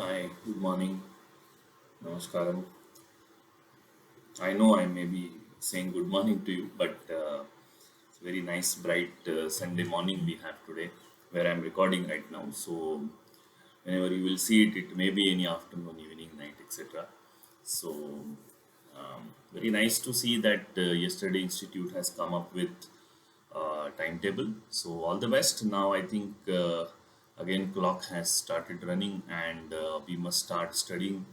Hi, good morning. Namaskaram. I know I may be saying good morning to you, but it's a very nice, bright Sunday morning we have today, where I'm recording right now. So, whenever you will see it, it may be any afternoon, evening, night, etc. So, very nice to see that yesterday Institute has come up with timetable. So all the best. Now I think again clock has started running, and we must start studying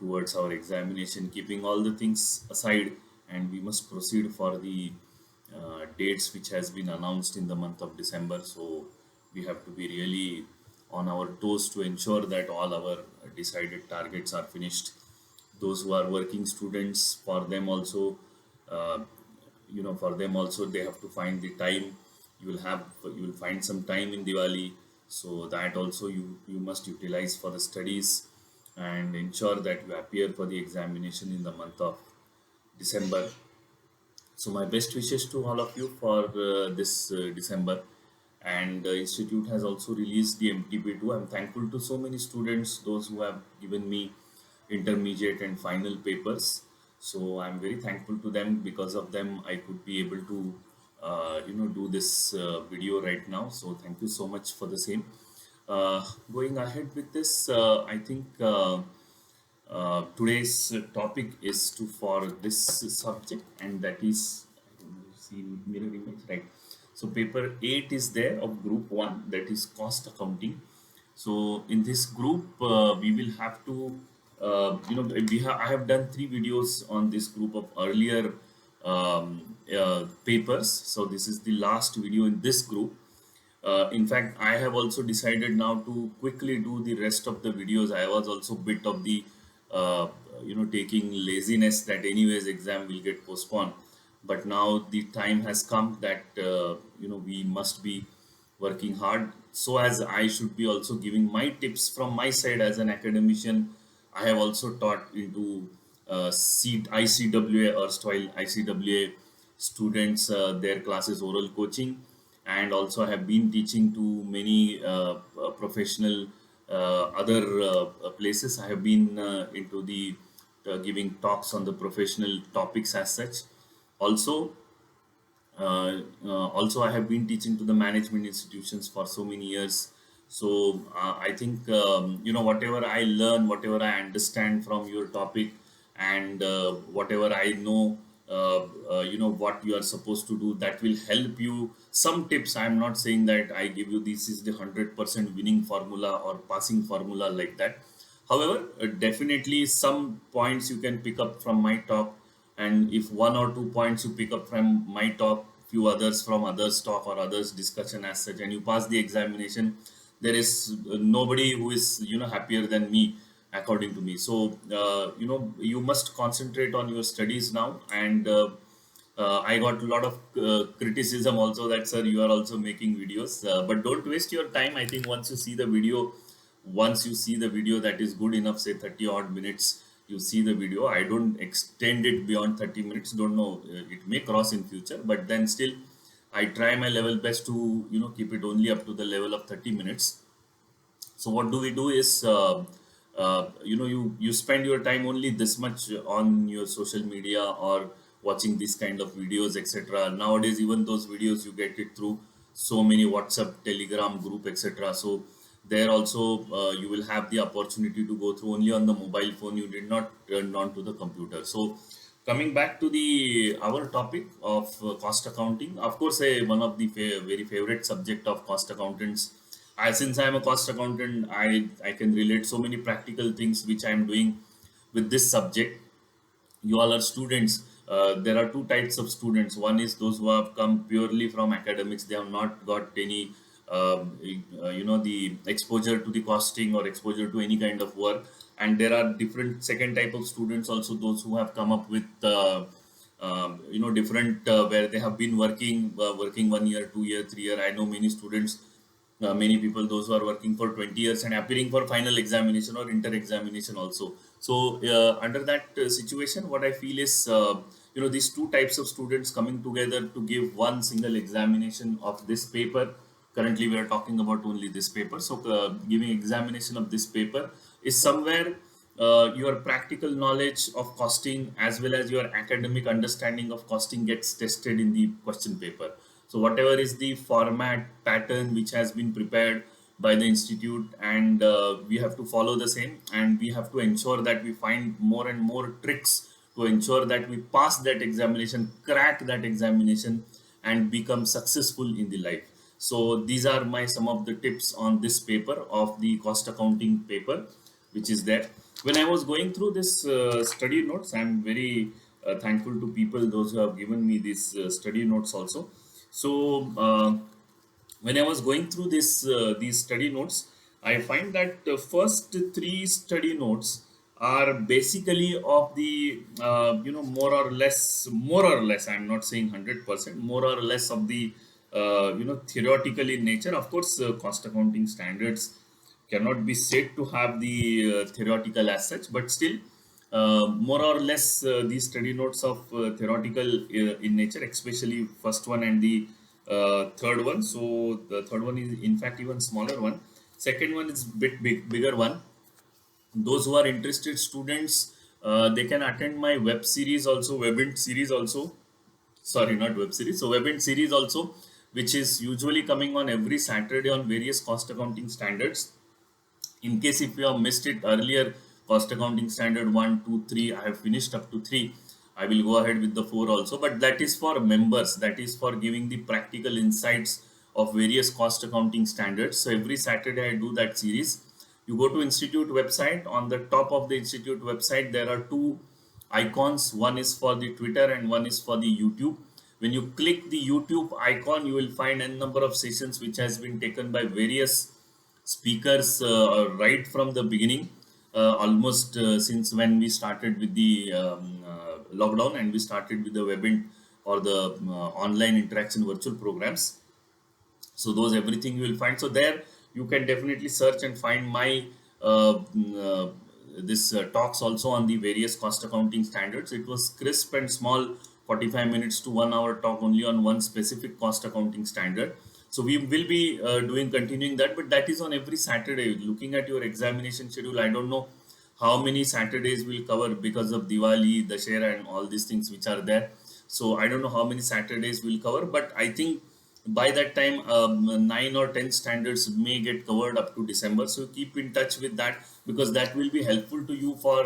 towards our examination, keeping all the things aside, and we must proceed for the dates which has been announced in the month of December. So we have to be really on our toes to ensure that all our decided targets are finished. Those who are working students, for them also, uh, for them also they have to find the time. You will find some time in Diwali, so that also you must utilize for the studies and ensure that you appear for the examination in the month of December. So my best wishes to all of you for this December. And the institute has also released the MTP2. I'm thankful to so many students, those who have given me intermediate and final papers. So I'm very thankful to them. Because of them, I could be able to, do this video right now. So thank you so much for the same. Going ahead with this, I think. Today's topic is to for this subject, and that is, I don't know, see mirror image, right? So paper 8 is there of group 1, that is cost accounting. So in this group, we will have to, I have done 3 videos on this group of earlier papers. So this is the last video in this group. In fact, I have also decided now to quickly do the rest of the videos. I was also bit of the, taking laziness that anyways exam will get postponed. But now the time has come that, we must be working hard. So as I should be also giving my tips from my side as an academician. I have also taught into ICWA, erstwhile ICWA students, their classes oral coaching, and also I have been teaching to many professional other places. I have been into the giving talks on the professional topics as such. Also, also I have been teaching to the management institutions for so many years. So I think, whatever I learn, whatever I understand from your topic, and whatever I know, what you are supposed to do, that will help you. Some tips. I am not saying that I give you this is the 100% winning formula or passing formula like that. However, definitely some points you can pick up from my talk, and if 1 or 2 points you pick up from my talk, few others from others talk or others discussion as such, and you pass the examination, there is nobody who is happier than me, according to me. So you must concentrate on your studies now. And I got a lot of criticism also that, sir, you are also making videos, but don't waste your time. I think once you see the video that is good enough, say 30 odd minutes, you see the video. I don't extend it beyond 30 minutes. Don't know, it may cross in future, but then still I try my level best to keep it only up to the level of 30 minutes. So what do we do is, you spend your time only this much on your social media or watching this kind of videos, etc. Nowadays, even those videos you get it through so many WhatsApp, Telegram group, etc. So there also, you will have the opportunity to go through only on the mobile phone. You did not turn on to the computer. So coming back to the our topic of cost accounting, of course, one of the very favorite subject of cost accountants. Since I'm a cost accountant, I can relate so many practical things which I'm doing with this subject. You all are students. There are two types of students. One is those who have come purely from academics. They have not got any, the exposure to the costing or exposure to any kind of work. And there are different second type of students also, those who have come up with, different, where they have been working 1 year, 2 year, 3 year. I know many students, many people, those who are working for 20 years and appearing for final examination or inter examination also. So under that situation, what I feel is, these two types of students coming together to give one single examination of this paper Currently, we are talking about only this paper. So, giving examination of this paper is somewhere your practical knowledge of costing as well as your academic understanding of costing gets tested in the question paper. So, whatever is the format pattern which has been prepared by the institute, and we have to follow the same, and we have to ensure that we find more and more tricks to ensure that we pass that examination, crack that examination, and become successful in the life. So these are my some of the tips on this paper of the cost accounting paper, which is there. When I was going through this study notes, I'm very thankful to people those who have given me these study notes also. So when I was going through these study notes, I find that the first three study notes are basically of the more or less. I'm not saying 100%, more or less of the theoretical in nature. Of course, cost accounting standards cannot be said to have the theoretical as such, but still, more or less, these study notes of theoretical in nature, especially first one and the third one. So the third one is in fact even smaller one. Second one is bigger one. Those who are interested students, they can attend my web series also, webint series also. Sorry, not web series. So webint series also, which is usually coming on every Saturday on various cost accounting standards. In case if you have missed it earlier, cost accounting standard 1, 2, 3, I have finished up to 3. I will go ahead with the 4 also, but that is for members. That is for giving the practical insights of various cost accounting standards. So every Saturday I do that series. You go to institute website. On the top of the institute website, there are two icons. One is for the Twitter and one is for the YouTube. When you click the YouTube icon, you will find a number of sessions which has been taken by various speakers right from the beginning, almost since when we started with the lockdown, and we started with the webint or the online interaction virtual programs. So those everything you will find. So there you can definitely search and find my this talks also on the various cost accounting standards. It was crisp and small, 45 minutes to 1 hour talk only on one specific cost accounting standard. So we will be doing continuing that, but that is on every Saturday. Looking at your examination schedule, I don't know how many Saturdays will cover because of Diwali, Dashera, and all these things which are there. So I don't know how many Saturdays will cover, but I think by that time 9 or 10 standards may get covered up to December. So keep in touch with that, because that will be helpful to you for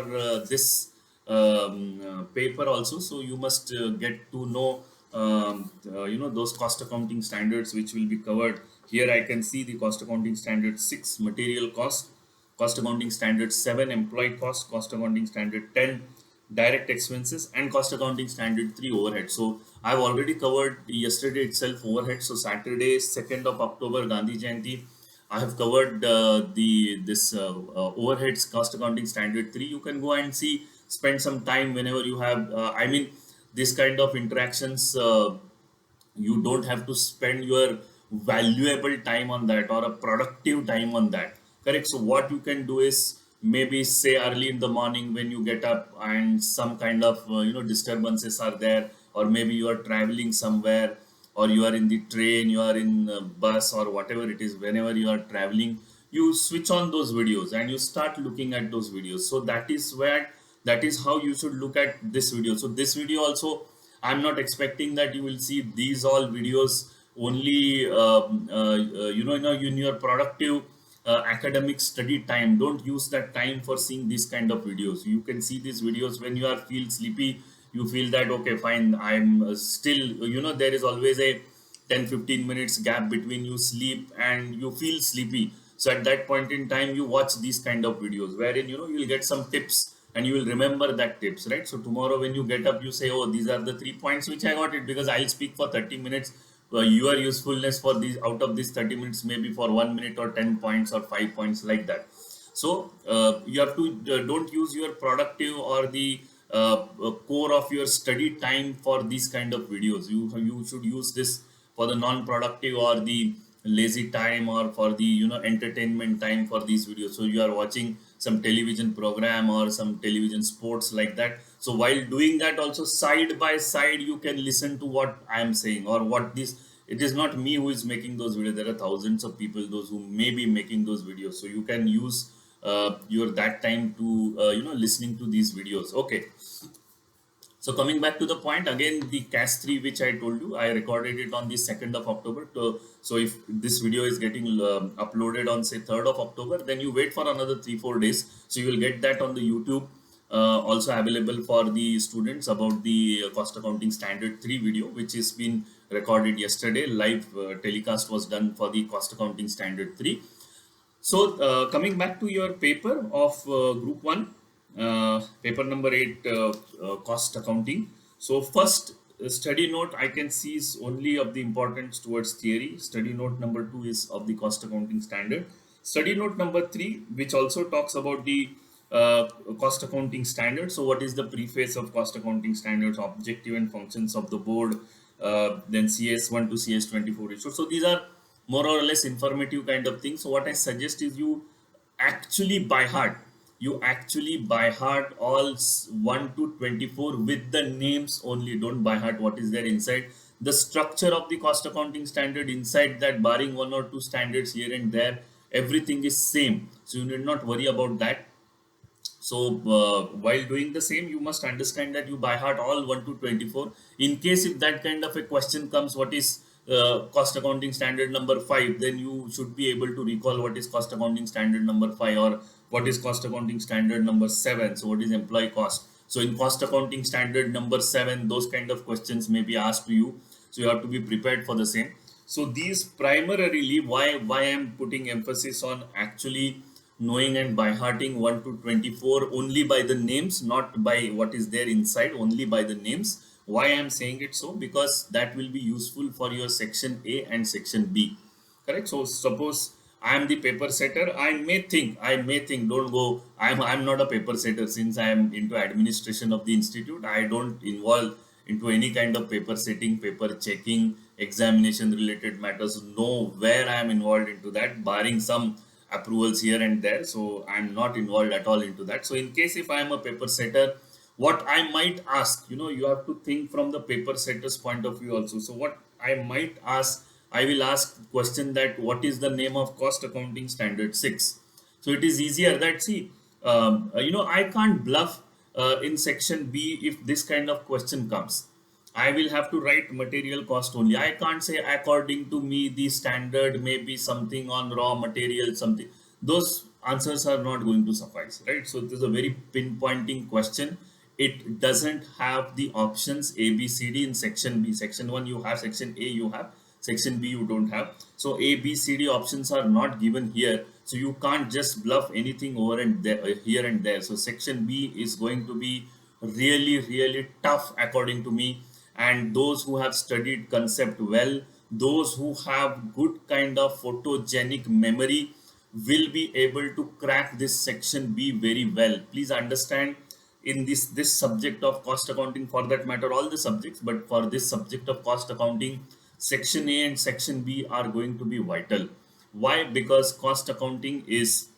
this paper also. So you must get to know those cost accounting standards which will be covered. Here I can see the cost accounting standard 6, material cost; cost accounting standard 7, employee cost; cost accounting standard 10, direct expenses; and cost accounting standard 3, overhead. So I've already covered yesterday itself overhead. So Saturday, 2nd of October, Gandhi Jayanti, I have covered the this overheads cost accounting standard 3. You can go and see, spend some time whenever you have. I mean, this kind of interactions. You don't have to spend your valuable time on that or a productive time on that, correct? So what you can do is, maybe say early in the morning when you get up and some kind of disturbances are there, or maybe you are traveling somewhere, or you are in the train, you are in bus, or whatever it is. Whenever you are traveling, you switch on those videos and you start looking at those videos. So that is how you should look at this video. So this video also, I'm not expecting that you will see these all videos only in your productive academic study time. Don't use that time for seeing these kind of videos. You can see these videos when you are feel sleepy. You feel that, okay, fine, I'm still, there is always a 10-15 minutes gap between you sleep and you feel sleepy. So at that point in time, you watch these kind of videos wherein you'll get some tips, and you will remember that tips, right? So tomorrow when you get up, you say, oh, these are the 3 points which I got it, because I'll speak for 30 minutes. Your usefulness for these, out of these 30 minutes, maybe for 1 minute or 10 points or 5 points, like that. So you have to don't use your productive or the core of your study time for these kind of videos. You should use this for the non-productive or the lazy time, or for the entertainment time for these videos. So you are watching some television program or some television sports, like that. So while doing that also, side by side, you can listen to what I am saying, or what this it is not me who is making those videos. There are thousands of people, those who may be making those videos. So you can use your that time to listening to these videos. Okay, so coming back to the point again, the CAS 3 which I told you, I recorded it on the 2nd of October. So if this video is getting uploaded on say 3rd of October, then you wait for another 3-4 days. So you will get that on the YouTube. Also available for the students about the cost accounting standard 3 video, which has been recorded yesterday. Live telecast was done for the cost accounting standard 3. So, coming back to your paper of Group 1, paper number 8, cost accounting. So, first study note I can see is only of the importance towards theory. Study note number 2 is of the cost accounting standard. Study note number 3, which also talks about the cost accounting standard. So, what is the preface of cost accounting standards, objective and functions of the board, then CS1 to CS24 issues. So, these are more or less informative kind of thing. So what I suggest is actually by heart you actually by heart all 1 to 24 with the names only. Don't by heart what is there inside. The structure of the cost accounting standard inside that, barring one or two standards here and there, everything is same, so you need not worry about that. So while doing the same, you must understand that you by heart all 1 to 24. In case if that kind of a question comes, what is cost accounting standard number 5, then you should be able to recall what is cost accounting standard number 5, or what is cost accounting standard number 7. So what is employee cost? So in cost accounting standard number 7, those kind of questions may be asked to you. So you have to be prepared for the same. So these primarily, why I'm putting emphasis on actually knowing and by hearting 1 to 24 only by the names, not by what is there inside, only by the names. Why I'm saying it so? Because that will be useful for your section A and section B. Correct? So suppose I am the paper setter. I may think, don't go, I'm not a paper setter. Since I am into administration of the institute, I don't involve into any kind of paper setting, paper checking, examination related matters. Nowhere I am involved into that, barring some approvals here and there. So I'm not involved at all into that. So in case if I am a paper setter, what I might ask, you have to think from the paper setter's point of view also. So what I might ask, I will ask question that what is the name of cost accounting standard 6. So it is easier that, see, I can't bluff in section B. If this kind of question comes, I will have to write material cost only. I can't say according to me the standard may be something on raw material, something. Those answers are not going to suffice, right? So this is a very pinpointing question. It doesn't have the options A, B, C, D in section B. Section 1 you have, section A you have, section B you don't have. So A, B, C, D options are not given here. So you can't just bluff anything over and there, here and there. So section B is going to be really, really tough according to me. And those who have studied concept well, those who have good kind of photogenic memory will be able to crack this section B very well. Please understand, in this subject of cost accounting, for that matter all the subjects, but for this subject of cost accounting, section A and section B are going to be vital. Why? Because cost accounting is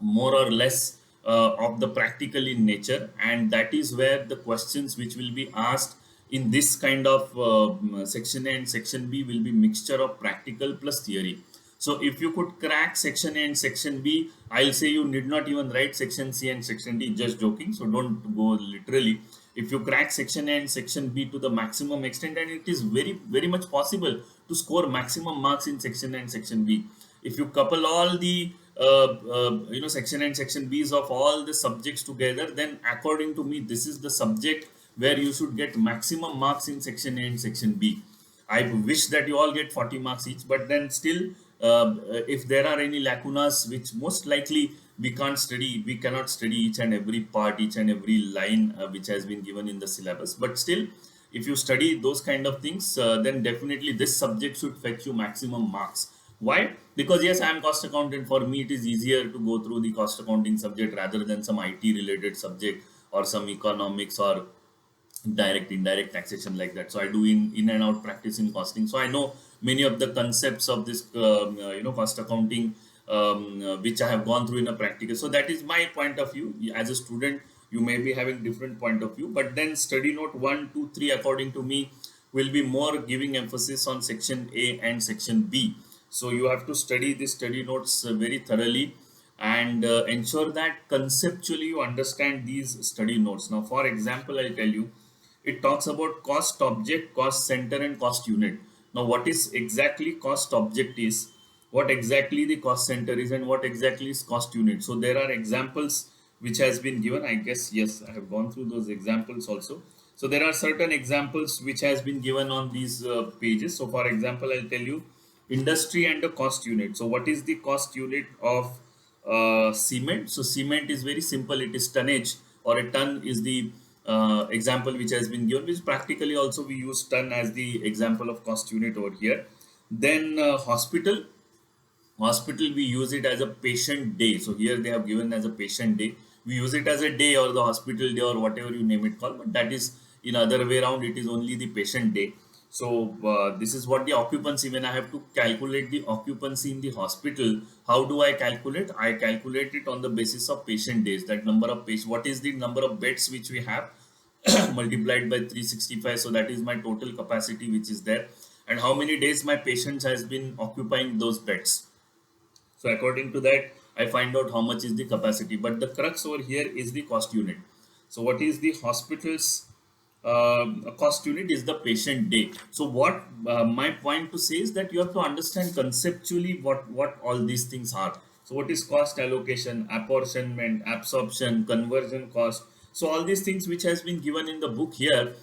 more or less of the practical in nature, and that is where the questions which will be asked in this kind of section A and section B will be mixture of practical plus theory. So if you could crack section A and section B, I'll say you need not even write section C and section D. Just joking, so don't go literally. If you crack section A and section B to the maximum extent, and it is very much possible to score maximum marks in section A and section B. If you couple all the section A and section B's of all the subjects together, then according to me this is the subject where you should get maximum marks in section A and section B. I wish that you all get 40 marks each, but then still, if there are any lacunas, which most likely we cannot study each and every part, each and every line which has been given in the syllabus. But still, if you study those kind of things, then definitely this subject should fetch you maximum marks. Why? Because yes, I am cost accountant. For me, it is easier to go through the cost accounting subject rather than some IT related subject or some economics or direct indirect taxation like that. So I do in and out practice in costing, so I know many of the concepts of this cost accounting, which I have gone through in a practical. So that is my point of view. As a student, you may be having different point of view, but then study note 1, 2, 3 according to me, will be more giving emphasis on section A and section B. So you have to study the study notes very thoroughly and ensure that conceptually you understand these study notes. Now, for example, I'll tell you, it talks about cost object, cost center, and cost unit. Now, what is exactly cost object is, what exactly the cost center is, and what exactly is cost unit. So there are examples which has been given. I guess yes, I have gone through those examples also. So there are certain examples which has been given on these pages. So for example, I'll tell you industry and the cost unit. So what is the cost unit of cement? So cement is very simple. It is tonnage, or a ton is the example which has been given, which practically also we use ton as the example of cost unit over here. Then hospital, we use it as a patient day. So here they have given as a patient day. We use it as a day or the hospital day or whatever you name it called, but that is in other way around. It is only the patient day. So this is what the occupancy. When I have to calculate the occupancy in the hospital, how do I calculate? I calculate it on the basis of patient days. That number of patients. What is the number of beds which we have multiplied by 365? So that is my total capacity which is there, and how many days my patients has been occupying those beds. So according to that, I find out how much is the capacity. But the crux over here is the cost unit. So what is the hospital's cost unit is the patient day. So what my point to say is that you have to understand conceptually what all these things are. So what is cost allocation, apportionment, absorption, conversion cost. So all these things which has been given in the book here,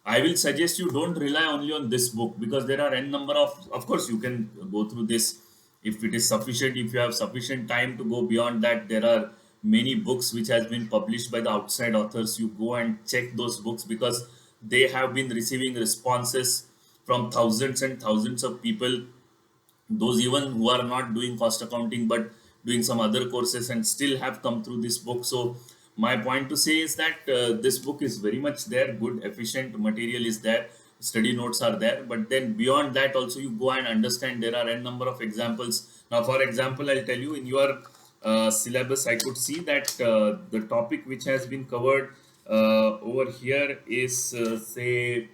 I will suggest you don't rely only on this book, because there are n number of course, you can go through this if it is sufficient. If you have sufficient time to go beyond that, there are many books which has been published by the outside authors. You go and check those books, because they have been receiving responses from thousands and thousands of people, those even who are not doing cost accounting but doing some other courses, and still have come through this book. So my point to say is that this book is very much there, good efficient material is there, study notes are there, but then beyond that also you go and understand there are n number of examples. Now for example, I'll tell you, in your syllabus I could see that the topic which has been covered over here is say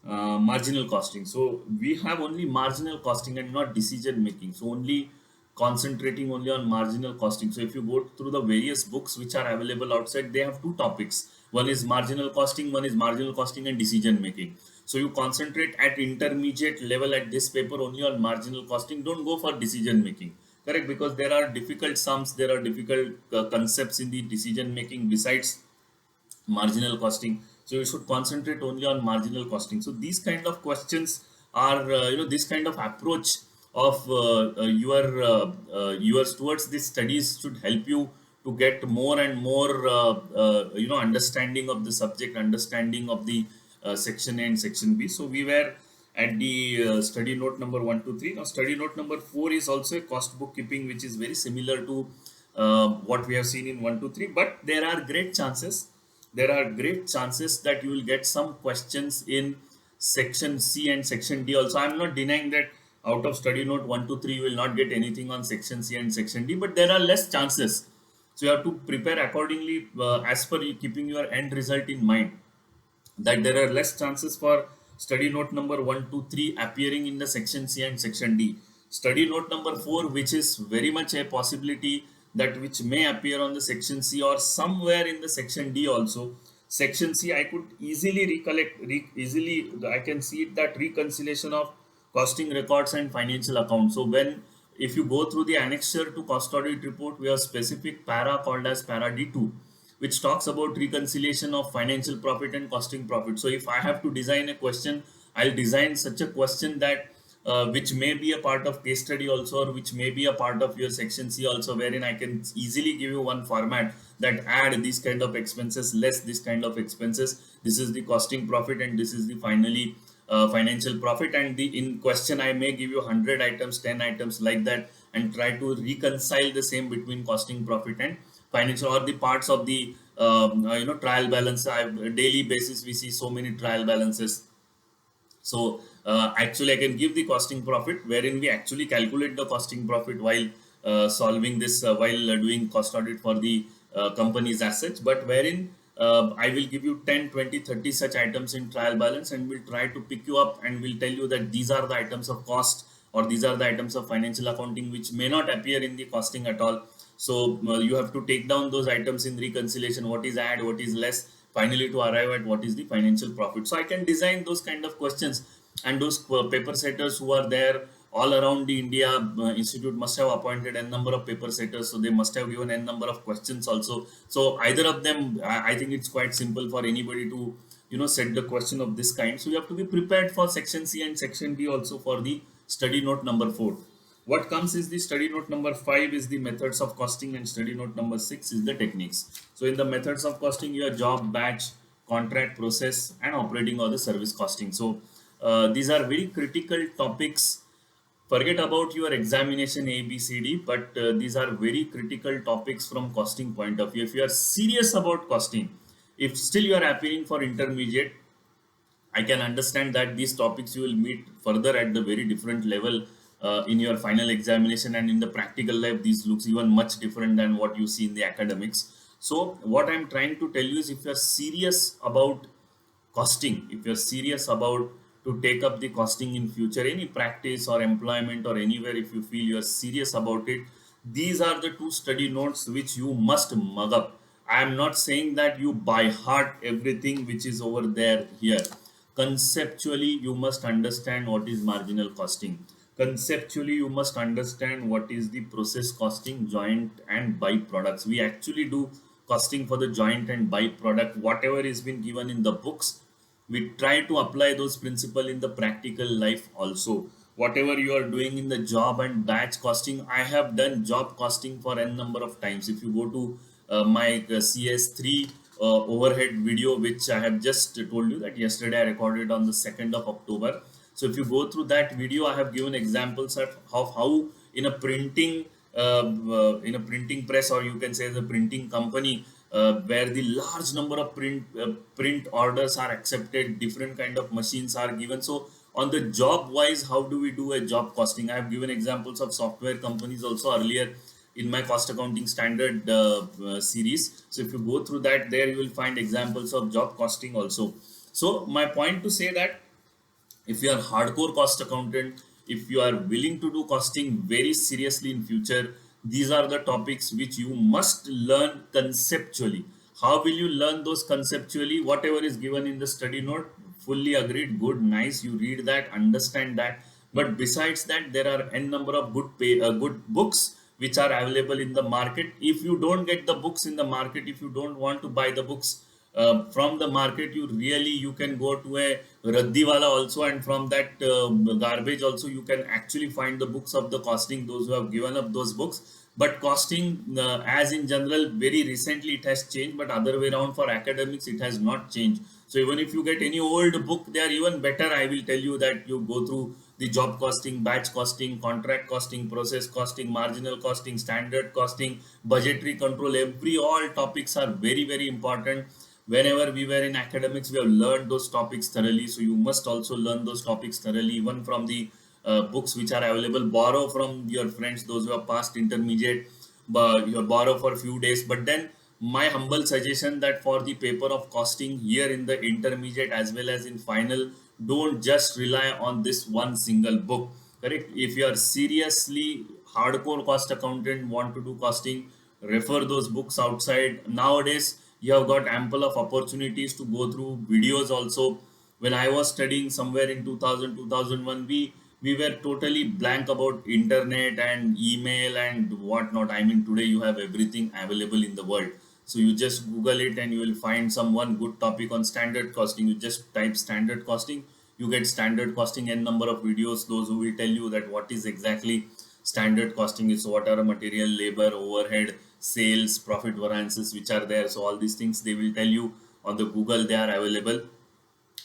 marginal costing. So we have only marginal costing and not decision making. So only concentrating only on marginal costing. So if you go through the various books which are available outside, they have two topics. One is marginal costing, one is marginal costing and decision making. So you concentrate at intermediate level at this paper only on marginal costing. Don't go for decision making. Correct? Because there are difficult sums, there are difficult concepts in the decision making besides marginal costing. So you should concentrate only on marginal costing. So these kind of questions are this kind of approach of yours towards these studies should help you to get more and more understanding of the subject, understanding of the section A and section B. So we were at the study note number 1 to 3. Now study note number 4 is also a cost bookkeeping, which is very similar to what we have seen in 1 to 3, but there are great chances that you will get some questions in section C and section D also. I'm not denying that out of study note 1 to 3 you will not get anything on section C and section D, but there are less chances. So you have to prepare accordingly as per keeping your end result in mind, that there are less chances for study note number 1 to 3 appearing in the section C and section D. Study note number 4, which is very much a possibility that which may appear on the section C or somewhere in the section D also. Section C, I could easily easily I can see it, that reconciliation of costing records and financial accounts. So when, if you go through the annexure to cost audit report, we have specific para called as para D2, which talks about reconciliation of financial profit and costing profit. So if I have to design a question, I'll design such a question that which may be a part of case study also, or which may be a part of your section C also, wherein I can easily give you one format that add these kind of expenses, less this kind of expenses. This is the costing profit and this is the finally financial profit. And the in question I may give you 100 items, 10 items like that, and try to reconcile the same between costing profit and financial, or the parts of the trial balance. Daily basis we see so many trial balances. So actually I can give the costing profit, wherein we actually calculate the costing profit while solving this while doing cost audit for the company's assets, but wherein I will give you 10, 20, 30 such items in trial balance, and we'll try to pick you up and we'll tell you that these are the items of cost or these are the items of financial accounting which may not appear in the costing at all. So you have to take down those items in reconciliation, what is add, what is less, finally to arrive at what is the financial profit. So I can design those kind of questions, and those paper setters who are there all around the India institute must have appointed n number of paper setters, so they must have given n number of questions also. So either of them, I think it's quite simple for anybody to set the question of this kind. So you have to be prepared for section C and section D also for the study note number 4. What comes is the study note number 5 is the methods of costing, and study note number 6 is the techniques. So in the methods of costing, your job, batch, contract, process, and operating or the service costing. So these are very critical topics. Forget about your examination A, B, C, D, but these are very critical topics from costing point of view. If you are serious about costing, if still you are appearing for intermediate, I can understand that these topics you will meet further at the very different level in your final examination, and in the practical life these looks even much different than what you see in the academics. So what I'm trying to tell you is, if you're serious about costing, if you're serious about to take up the costing in future, any practice or employment or anywhere, if you feel you're serious about it, these are the two study notes which you must mug up. I am not saying that you by heart everything which is over there here. Conceptually you must understand what is marginal costing. Conceptually you must understand what is the process costing, joint and byproducts. We actually do costing for the joint and byproduct. Whatever is been given in the books, we try to apply those principles in the practical life also. Whatever you are doing in the job and batch costing, I have done job costing for n number of times. If you go to my CS3 overhead video, which I have just told you that yesterday I recorded on the 2nd of October. So if you go through that video, I have given examples of how in a printing press, or you can say the printing company, where the large number of print orders are accepted, different kind of machines are given. So on the job wise, how do we do a job costing? I have given examples of software companies also earlier in my cost accounting standard series. So if you go through that, there you will find examples of job costing also. So my point to say that, if you are hardcore cost accountant, if you are willing to do costing very seriously in future, these are the topics which you must learn conceptually. How will you learn those conceptually? Whatever is given in the study note, fully agreed, good, nice, you read that, understand that. But besides that, there are n number of good books which are available in the market. If you don't get the books in the market, if you don't want to buy the books from the market, you can go to a Raddiwala also, and from that garbage also you can actually find the books of the costing, those who have given up those books. But costing, as in general, very recently it has changed, but other way around for academics it has not changed. So even if you get any old book, they are even better. I will tell you that you go through the job costing, batch costing, contract costing, process costing, marginal costing, standard costing, budgetary control, every all topics are very, very important. Whenever we were in academics, we have learned those topics thoroughly. So you must also learn those topics thoroughly, even from the books which are available. Borrow from your friends, those who have passed intermediate, but you borrow for a few days. But then my humble suggestion that for the paper of costing here in the intermediate as well as in final, don't just rely on this one single book. Correct? If you are seriously hardcore cost accountant, want to do costing, refer those books outside. Nowadays you have got ample of opportunities to go through videos also. When I was studying somewhere in 2000 2001, we were totally blank about internet and email and whatnot. I mean, today you have everything available in the world. So you just Google it and you will find some one good topic on standard costing. You just type standard costing, you get standard costing n number of videos, those who will tell you that what is exactly standard costing is, what are material, labor, overhead, sales, profit variances which are there. So all these things they will tell you on the Google, they are available.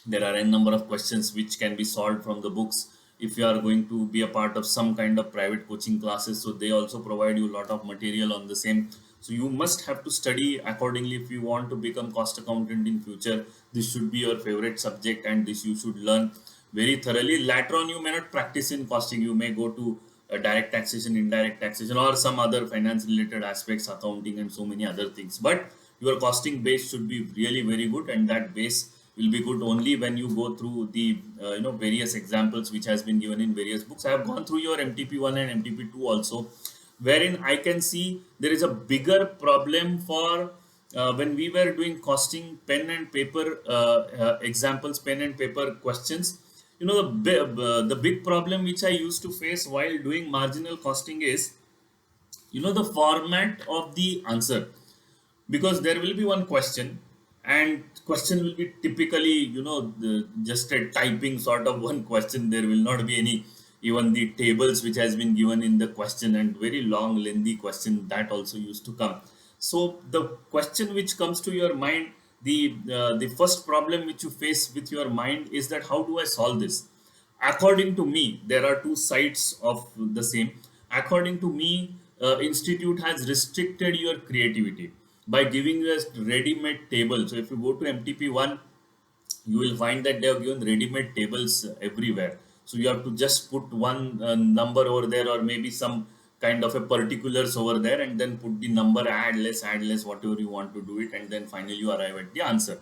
There are a number of questions which can be solved from the books. If you are going to be a part of some kind of private coaching classes, so they also provide you a lot of material on the same. So you must have to study accordingly if you want to become cost accountant in future. This should be your favorite subject, and this you should learn very thoroughly. Later on you may not practice in costing, you may go to direct taxation, indirect taxation, or some other finance related aspects, accounting and so many other things. But your costing base should be really very good, and that base will be good only when you go through the various examples which has been given in various books. I have gone through your MTP1 and MTP2 also, wherein I can see there is a bigger problem for when we were doing costing pen and paper examples, pen and paper questions. The big problem which I used to face while doing marginal costing is, the format of the answer, because there will be one question, and question will be typically, just a typing sort of one question. There will not be any even the tables which has been given in the question, and very long lengthy question that also used to come. So the question which comes to your mind, the first problem which you face with your mind is that how do I solve this. According to me, there are two sides of the same. According to me, institute has restricted your creativity by giving you a ready-made table. So if you go to MTP1, you will find that they have given ready-made tables everywhere. So you have to just put one number over there, or maybe some kind of a particulars over there, and then put the number, add less, whatever you want to do it, and then finally you arrive at the answer.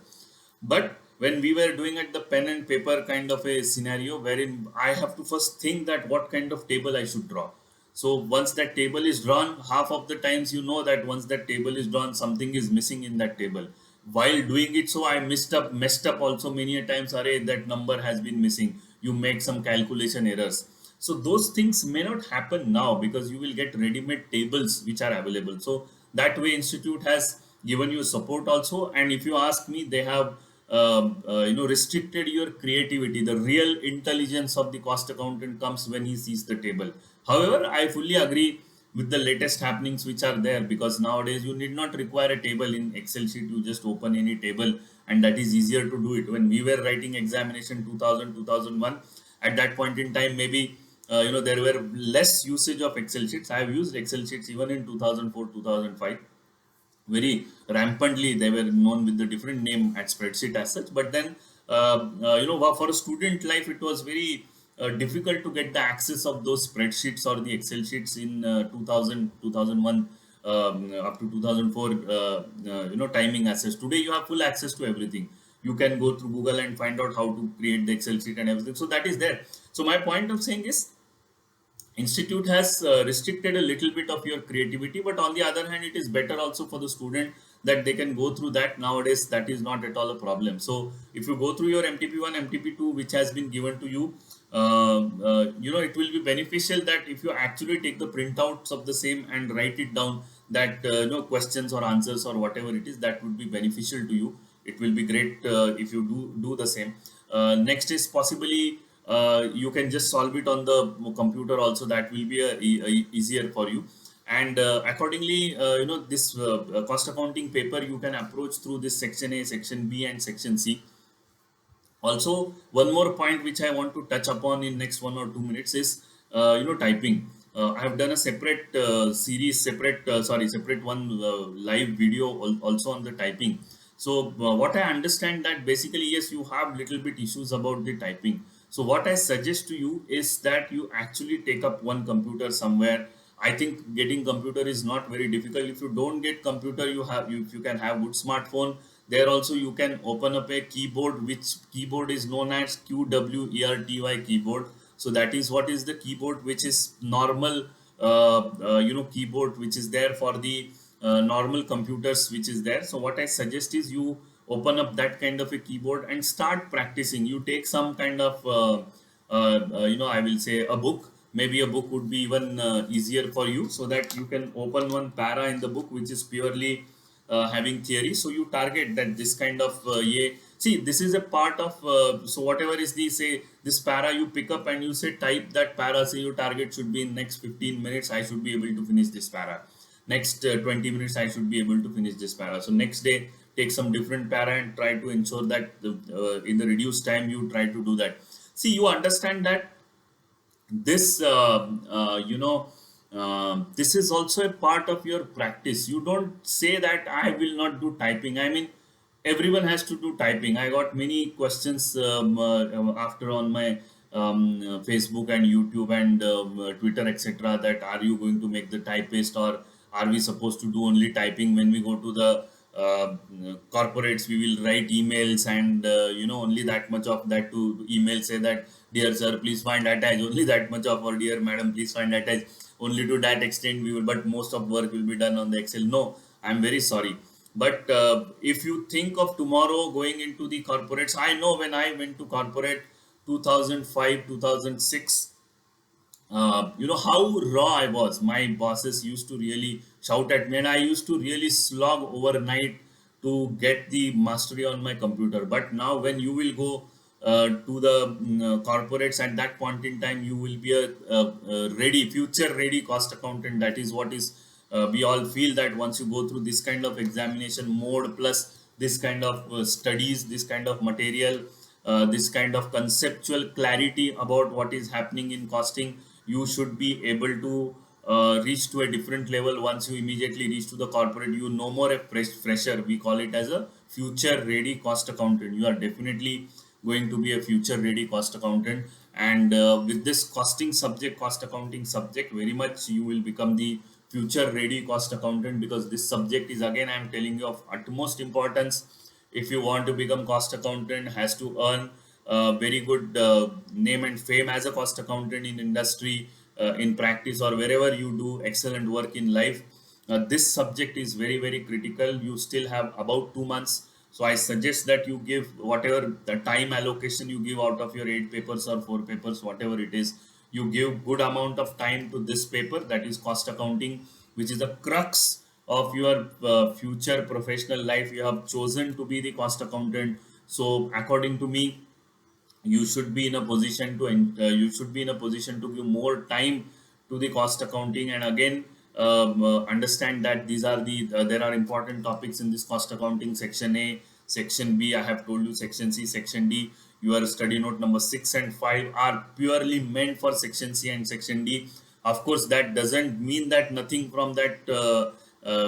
But when we were doing at the pen and paper kind of a scenario, wherein I have to first think that what kind of table I should draw. So once that table is drawn, half of the times you know that once that table is drawn, something is missing in that table. While doing it, so I messed up also many a times. Array, that number has been missing. You make some calculation errors. So those things may not happen now because you will get ready-made tables which are available. So that way, institute has given you support also. And if you ask me, they have restricted your creativity. The real intelligence of the cost accountant comes when he sees the table. However, I fully agree with the latest happenings which are there, because nowadays you need not require a table in Excel sheet. You just open any table, and that is easier to do it. When we were writing examination 2000 2001, at that point in time, maybe there were less usage of Excel sheets. I have used Excel sheets even in 2004 2005 very rampantly. They were known with the different name at spreadsheet as such. But then for a student life, it was very difficult to get the access of those spreadsheets or the Excel sheets in 2000 up to 2004 timing access. Today you have full access to everything. You can go through Google and find out how to create the Excel sheet and everything, so that is there. So my point of saying is, institute has restricted a little bit of your creativity, but on the other hand, it is better also for the student that they can go through that. Nowadays that is not at all a problem. So if you go through your MTP1 MTP2 which has been given to you, it will be beneficial that if you actually take the printouts of the same and write it down, that questions or answers or whatever it is, that would be beneficial to you. It will be great if you do the same. Next is possibly you can just solve it on the computer also. That will be easier for you. And accordingly, this cost accounting paper you can approach through this section A, section B, and section C. Also, one more point which I want to touch upon in next 1 or 2 minutes is typing. I have done a separate series, separate one live video also on the typing. So what I understand that basically, yes, you have little bit issues about the typing. So what I suggest to you is that you actually take up one computer somewhere. I think getting computer is not very difficult. If you don't get computer, if you can have good smartphone. There also you can open up a keyboard, which keyboard is known as QWERTY keyboard. So that is what is the keyboard which is normal, keyboard which is there for the normal computers which is there. So what I suggest is you open up that kind of a keyboard and start practicing. You take some kind of I will say a book. Maybe a book would be even easier for you, so that you can open one para in the book which is purely having theory. So you target that this kind of see, this is a part of so whatever is the, say, this para you pick up and you say type that para. Say your target should be in next 15 minutes I should be able to finish this para. Next 20 minutes I should be able to finish this para. So next day take some different para and try to ensure that in the reduced time you try to do that. See, you understand that this this is also a part of your practice. You don't say that I will not do typing. I mean, everyone has to do typing. I got many questions after on my Facebook and YouTube and Twitter, etc., that are you going to make the typist, or are we supposed to do only typing when we go to the corporates, we will write emails, and only that much of that to email say that, dear sir, please find attached, only that much of, or dear madam, please find attached, only to that extent we will, but most of work will be done on the Excel. No, I'm very sorry. But if you think of tomorrow going into the corporates, I know when I went to corporate 2005, 2006, how raw I was. My bosses used to really shout at me, and I used to really slog overnight to get the mastery on my computer. But now, when you will go to the corporates, at that point in time, you will be a ready, future ready cost accountant. That is what is. We all feel that once you go through this kind of examination mode, plus this kind of studies, this kind of material, this kind of conceptual clarity about what is happening in costing, you should be able to reach to a different level. Once you immediately reach to the corporate, you no more a fresher. We call it as a future ready cost accountant. You are definitely going to be a future ready cost accountant, and with this costing subject, cost accounting subject, very much you will become the future ready cost accountant, because this subject is, again, I am telling you, of utmost importance. If you want to become cost accountant, has to earn very good name and fame as a cost accountant in industry, in practice, or wherever you do excellent work in life. This subject is very, very critical. You still have about 2 months, so I suggest that you give whatever the time allocation you give out of your 8 papers or 4 papers, whatever it is, you give good amount of time to this paper, that is cost accounting, which is the crux of your future professional life. You have chosen to be the cost accountant, so according to me, you should be in a position to you should be in a position to give more time to the cost accounting. And again, understand that these are there are important topics in this cost accounting: section A, section B, I have told you, section C, section D. Your study note number 6 and 5 are purely meant for section C and section D. Of course, that doesn't mean that nothing from that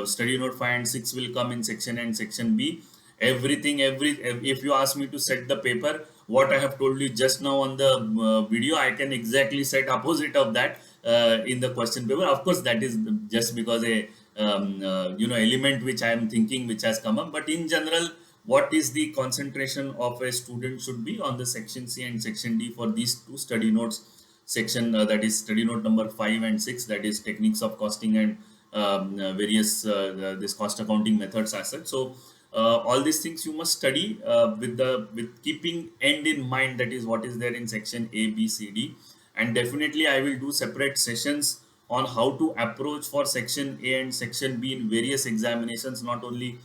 study note 5 and 6 will come in section A and section B. Everything, if you ask me to set the paper, what I have told you just now on the video, I can exactly set opposite of that in the question paper. Of course, that is just because a element which I am thinking, which has come up. But in general, what is the concentration of a student should be on the section C and section D for these two study notes. Section that is study note number 5 and 6, that is techniques of costing and various this cost accounting methods as such. So all these things you must study with keeping end in mind, that is what is there in section A, B, C, D. And definitely I will do separate sessions on how to approach for section A and section B in various examinations, not only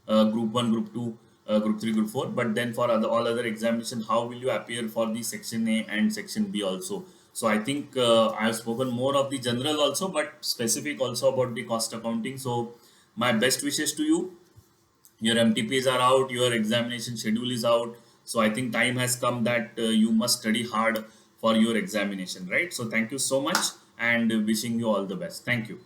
group 1, group 2, group 3, group 4, but then for all other examination, how will you appear for the section A and section B also. So I think I have spoken more of the general also, but specific also about the cost accounting. So my best wishes to you. Your MTPs are out, your examination schedule is out. So I think time has come that you must study hard for your examination, right? So thank you so much, and wishing you all the best. Thank you.